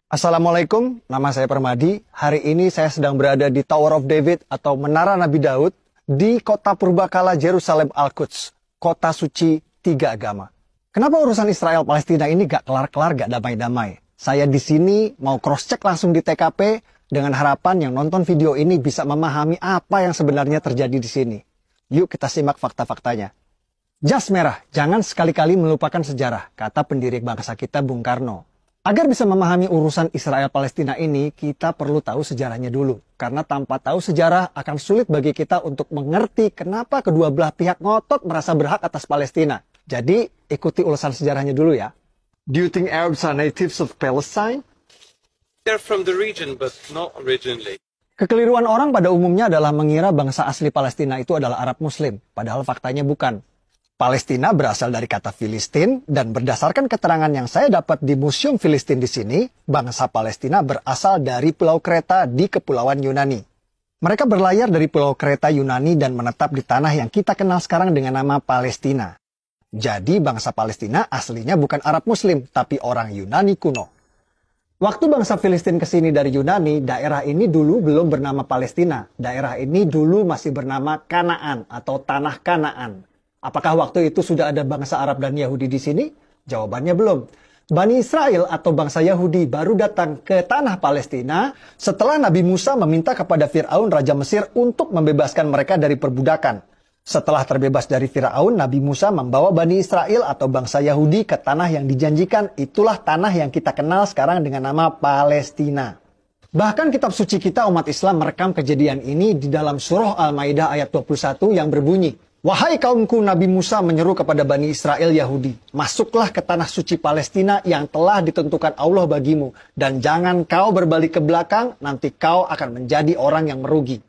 Assalamualaikum, nama saya Permadi. Hari ini saya sedang berada di Tower of David atau Menara Nabi Daud di kota purbakala Yerusalem Al-Quds, kota suci tiga agama. Kenapa urusan Israel-Palestina ini gak kelar-kelar, gak damai-damai? Saya di sini mau cross-check langsung di TKP dengan harapan yang nonton video ini bisa memahami apa yang sebenarnya terjadi di sini. Yuk kita simak fakta-faktanya. Jas merah, jangan sekali-kali melupakan sejarah, kata pendiri bangsa kita Bung Karno. Agar bisa memahami urusan Israel-Palestina ini, kita perlu tahu sejarahnya dulu. Karena tanpa tahu sejarah akan sulit bagi kita untuk mengerti kenapa kedua belah pihak ngotot merasa berhak atas Palestina. Jadi, ikuti ulasan sejarahnya dulu ya. Do you think Arabs are natives of Palestine? They're from the region, but not originally. Kekeliruan orang pada umumnya adalah mengira bangsa asli Palestina itu adalah Arab Muslim. Padahal faktanya bukan. Palestina berasal dari kata Filistin, dan berdasarkan keterangan yang saya dapat di Museum Filistin di sini, bangsa Palestina berasal dari Pulau Kreta di Kepulauan Yunani. Mereka berlayar dari Pulau Kreta Yunani dan menetap di tanah yang kita kenal sekarang dengan nama Palestina. Jadi bangsa Palestina aslinya bukan Arab Muslim, tapi orang Yunani kuno. Waktu bangsa Filistin ke sini dari Yunani, daerah ini dulu belum bernama Palestina. Daerah ini dulu masih bernama Kanaan atau Tanah Kanaan. Apakah waktu itu sudah ada bangsa Arab dan Yahudi di sini? Jawabannya belum. Bani Israel atau bangsa Yahudi baru datang ke tanah Palestina setelah Nabi Musa meminta kepada Fir'aun Raja Mesir untuk membebaskan mereka dari perbudakan. Setelah terbebas dari Fir'aun, Nabi Musa membawa Bani Israel atau bangsa Yahudi ke tanah yang dijanjikan. Itulah tanah yang kita kenal sekarang dengan nama Palestina. Bahkan kitab suci kita umat Islam merekam kejadian ini di dalam surah Al-Maidah ayat 21 yang berbunyi, "Wahai kaumku, Nabi Musa menyeru kepada Bani Israel Yahudi, masuklah ke tanah suci Palestina yang telah ditentukan Allah bagimu, dan jangan kau berbalik ke belakang, nanti kau akan menjadi orang yang merugi."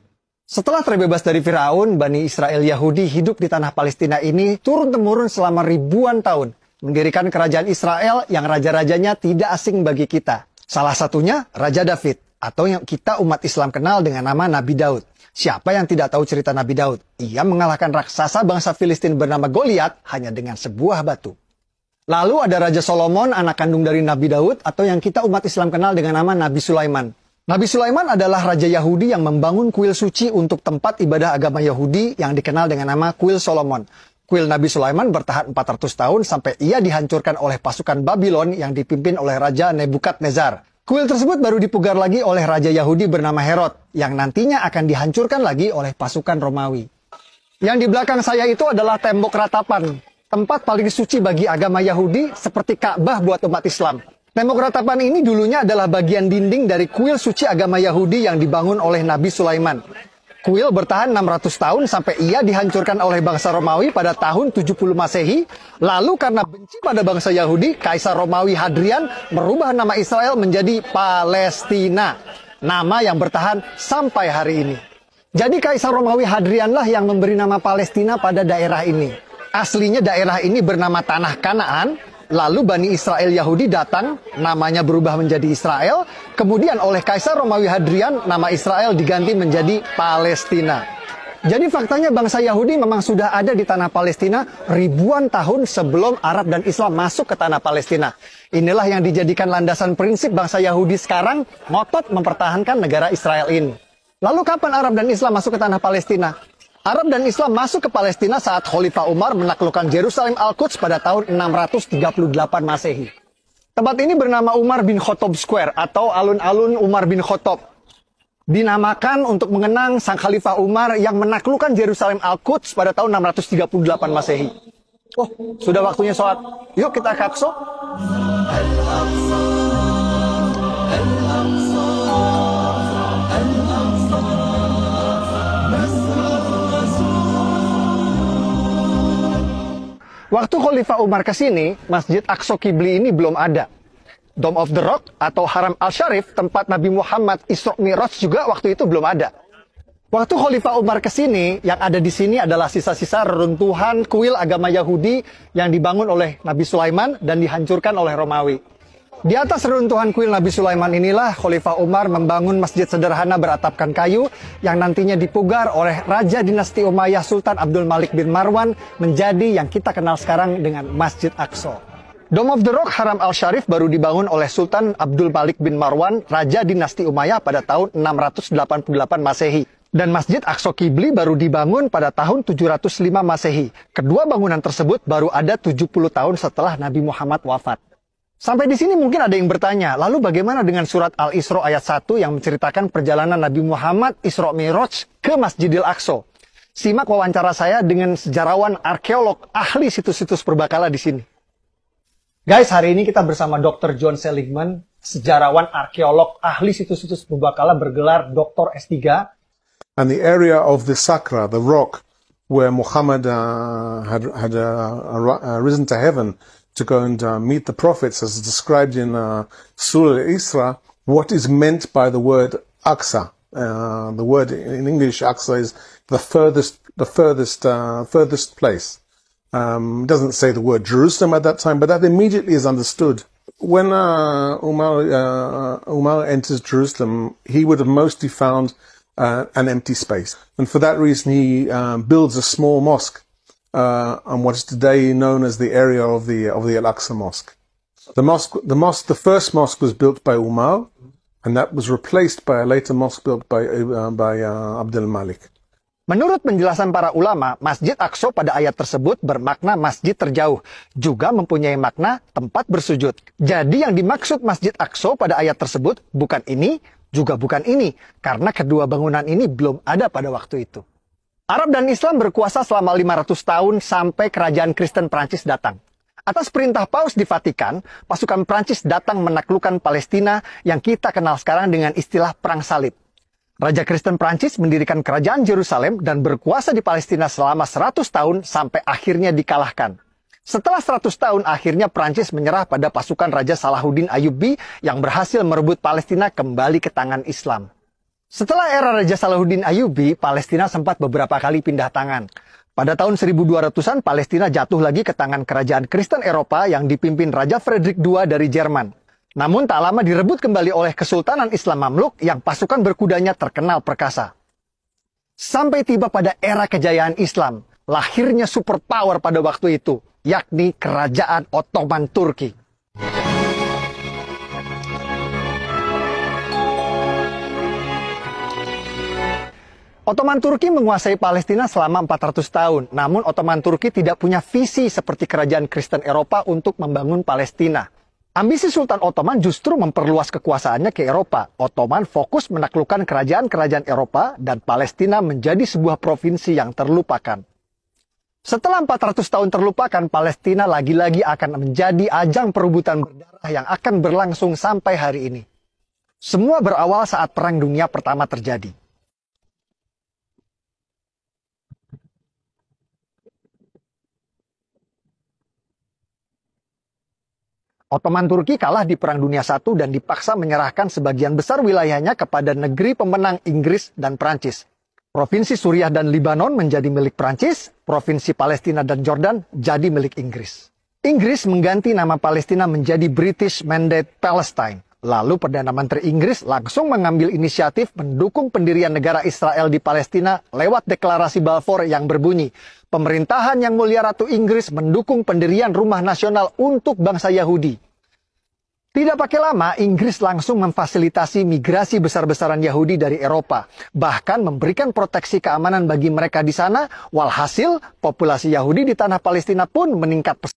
Setelah terbebas dari Firaun, Bani Israel Yahudi hidup di tanah Palestina ini turun-temurun selama ribuan tahun, mendirikan kerajaan Israel yang raja-rajanya tidak asing bagi kita. Salah satunya Raja David, atau yang kita umat Islam kenal dengan nama Nabi Daud. Siapa yang tidak tahu cerita Nabi Daud? Ia mengalahkan raksasa bangsa Filistin bernama Goliat hanya dengan sebuah batu. Lalu ada Raja Solomon, anak kandung dari Nabi Daud, atau yang kita umat Islam kenal dengan nama Nabi Sulaiman. Nabi Sulaiman adalah Raja Yahudi yang membangun kuil suci untuk tempat ibadah agama Yahudi yang dikenal dengan nama Kuil Solomon. Kuil Nabi Sulaiman bertahan 400 tahun sampai ia dihancurkan oleh pasukan Babylon yang dipimpin oleh Raja Nebukadnezar. Kuil tersebut baru dipugar lagi oleh Raja Yahudi bernama Herod, yang nantinya akan dihancurkan lagi oleh pasukan Romawi. Yang di belakang saya itu adalah tembok ratapan, tempat paling suci bagi agama Yahudi seperti Ka'bah buat umat Islam. Tembok ratapan ini dulunya adalah bagian dinding dari kuil suci agama Yahudi yang dibangun oleh Nabi Sulaiman. Kuil bertahan 600 tahun sampai ia dihancurkan oleh bangsa Romawi pada tahun 70 Masehi. Lalu karena benci pada bangsa Yahudi, Kaisar Romawi Hadrian merubah nama Israel menjadi Palestina. Nama yang bertahan sampai hari ini. Jadi Kaisar Romawi Hadrianlah yang memberi nama Palestina pada daerah ini. Aslinya daerah ini bernama Tanah Kanaan. Lalu Bani Israel Yahudi datang, namanya berubah menjadi Israel. Kemudian oleh Kaisar Romawi Hadrian, nama Israel diganti menjadi Palestina. Jadi faktanya bangsa Yahudi memang sudah ada di tanah Palestina ribuan tahun sebelum Arab dan Islam masuk ke tanah Palestina. Inilah yang dijadikan landasan prinsip bangsa Yahudi sekarang ngotot mempertahankan negara Israel ini. Lalu kapan Arab dan Islam masuk ke tanah Palestina? Arab dan Islam masuk ke Palestina saat Khalifah Umar menaklukkan Yerusalem Al-Quds pada tahun 638 Masehi. Tempat ini bernama Umar bin Khattab Square atau alun-alun Umar bin Khattab. Dinamakan untuk mengenang sang Khalifah Umar yang menaklukkan Yerusalem Al-Quds pada tahun 638 Masehi. Oh, sudah waktunya sholat. Yuk kita ke Aqsa. Waktu Khalifah Umar ke sini, Masjid Aqsa Qibli ini belum ada. Dome of the Rock atau Haram Al-Sharif, tempat Nabi Muhammad Isra Mi'raj juga waktu itu belum ada. Waktu Khalifah Umar ke sini, yang ada di sini adalah sisa-sisa reruntuhan kuil agama Yahudi yang dibangun oleh Nabi Sulaiman dan dihancurkan oleh Romawi. Di atas reruntuhan kuil Nabi Sulaiman inilah Khalifah Umar membangun masjid sederhana beratapkan kayu yang nantinya dipugar oleh Raja Dinasti Umayyah Sultan Abdul Malik bin Marwan menjadi yang kita kenal sekarang dengan Masjid Aqsa. Dome of the Rock Haram al-Sharif baru dibangun oleh Sultan Abdul Malik bin Marwan, Raja Dinasti Umayyah pada tahun 688 Masehi. Dan Masjid Aqsa Qibli baru dibangun pada tahun 705 Masehi. Kedua bangunan tersebut baru ada 70 tahun setelah Nabi Muhammad wafat. Sampai di sini mungkin ada yang bertanya, lalu bagaimana dengan surat Al-Isra ayat 1 yang menceritakan perjalanan Nabi Muhammad Isra Mi'raj ke Masjidil Aqsa? Simak wawancara saya dengan sejarawan arkeolog ahli situs-situs purbakala di sini. Guys, hari ini kita bersama Dr. John Seligman, sejarawan arkeolog ahli situs-situs purbakala bergelar Dr. S3. And the area of the Sakra, the rock, where Muhammad had risen to heaven to go and meet the prophets, as described in Surah Al-Isra, what is meant by the word Aqsa? The word in English, Aqsa, is the furthest place. It doesn't say the word Jerusalem at that time, but that immediately is understood. When Umar enters Jerusalem, he would have mostly found an empty space, and for that reason he builds a small mosque on what is today known as the area of the Al-Aqsa Mosque. The first mosque was built by Umar, and that was replaced by a later mosque built by Abdul Malik. Menurut penjelasan para ulama, Masjid Aqsa pada ayat tersebut bermakna masjid terjauh, juga mempunyai makna tempat bersujud. Jadi yang dimaksud Masjid Aqsa pada ayat tersebut bukan ini, juga bukan ini, karena kedua bangunan ini belum ada pada waktu itu. Arab dan Islam berkuasa selama 500 tahun sampai kerajaan Kristen Prancis datang. Atas perintah Paus di Vatikan, pasukan Prancis datang menaklukkan Palestina yang kita kenal sekarang dengan istilah Perang Salib. Raja Kristen Prancis mendirikan kerajaan Yerusalem dan berkuasa di Palestina selama 100 tahun sampai akhirnya dikalahkan. Setelah 100 tahun, akhirnya Prancis menyerah pada pasukan Raja Salahuddin Ayyubi yang berhasil merebut Palestina kembali ke tangan Islam. Setelah era Raja Salahuddin Ayyubi, Palestina sempat beberapa kali pindah tangan. Pada tahun 1200-an, Palestina jatuh lagi ke tangan kerajaan Kristen Eropa yang dipimpin Raja Frederick II dari Jerman. Namun tak lama direbut kembali oleh Kesultanan Islam Mamluk yang pasukan berkudanya terkenal perkasa. Sampai tiba pada era kejayaan Islam, lahirnya superpower pada waktu itu, yakni Kerajaan Ottoman Turki. Ottoman Turki menguasai Palestina selama 400 tahun, namun Ottoman Turki tidak punya visi seperti kerajaan Kristen Eropa untuk membangun Palestina. Ambisi Sultan Ottoman justru memperluas kekuasaannya ke Eropa. Ottoman fokus menaklukkan kerajaan-kerajaan Eropa dan Palestina menjadi sebuah provinsi yang terlupakan. Setelah 400 tahun terlupakan, Palestina lagi-lagi akan menjadi ajang perebutan berdarah yang akan berlangsung sampai hari ini. Semua berawal saat Perang Dunia Pertama terjadi. Ottoman Turki kalah di Perang Dunia I dan dipaksa menyerahkan sebagian besar wilayahnya kepada negeri pemenang Inggris dan Prancis. Provinsi Suriah dan Libanon menjadi milik Prancis, Provinsi Palestina dan Jordan jadi milik Inggris. Inggris mengganti nama Palestina menjadi British Mandate Palestine. Lalu Perdana Menteri Inggris langsung mengambil inisiatif mendukung pendirian negara Israel di Palestina lewat deklarasi Balfour yang berbunyi, "Pemerintahan Yang Mulia Ratu Inggris mendukung pendirian rumah nasional untuk bangsa Yahudi." Tidak pakai lama, Inggris langsung memfasilitasi migrasi besar-besaran Yahudi dari Eropa, bahkan memberikan proteksi keamanan bagi mereka di sana, walhasil populasi Yahudi di tanah Palestina pun meningkat pesat.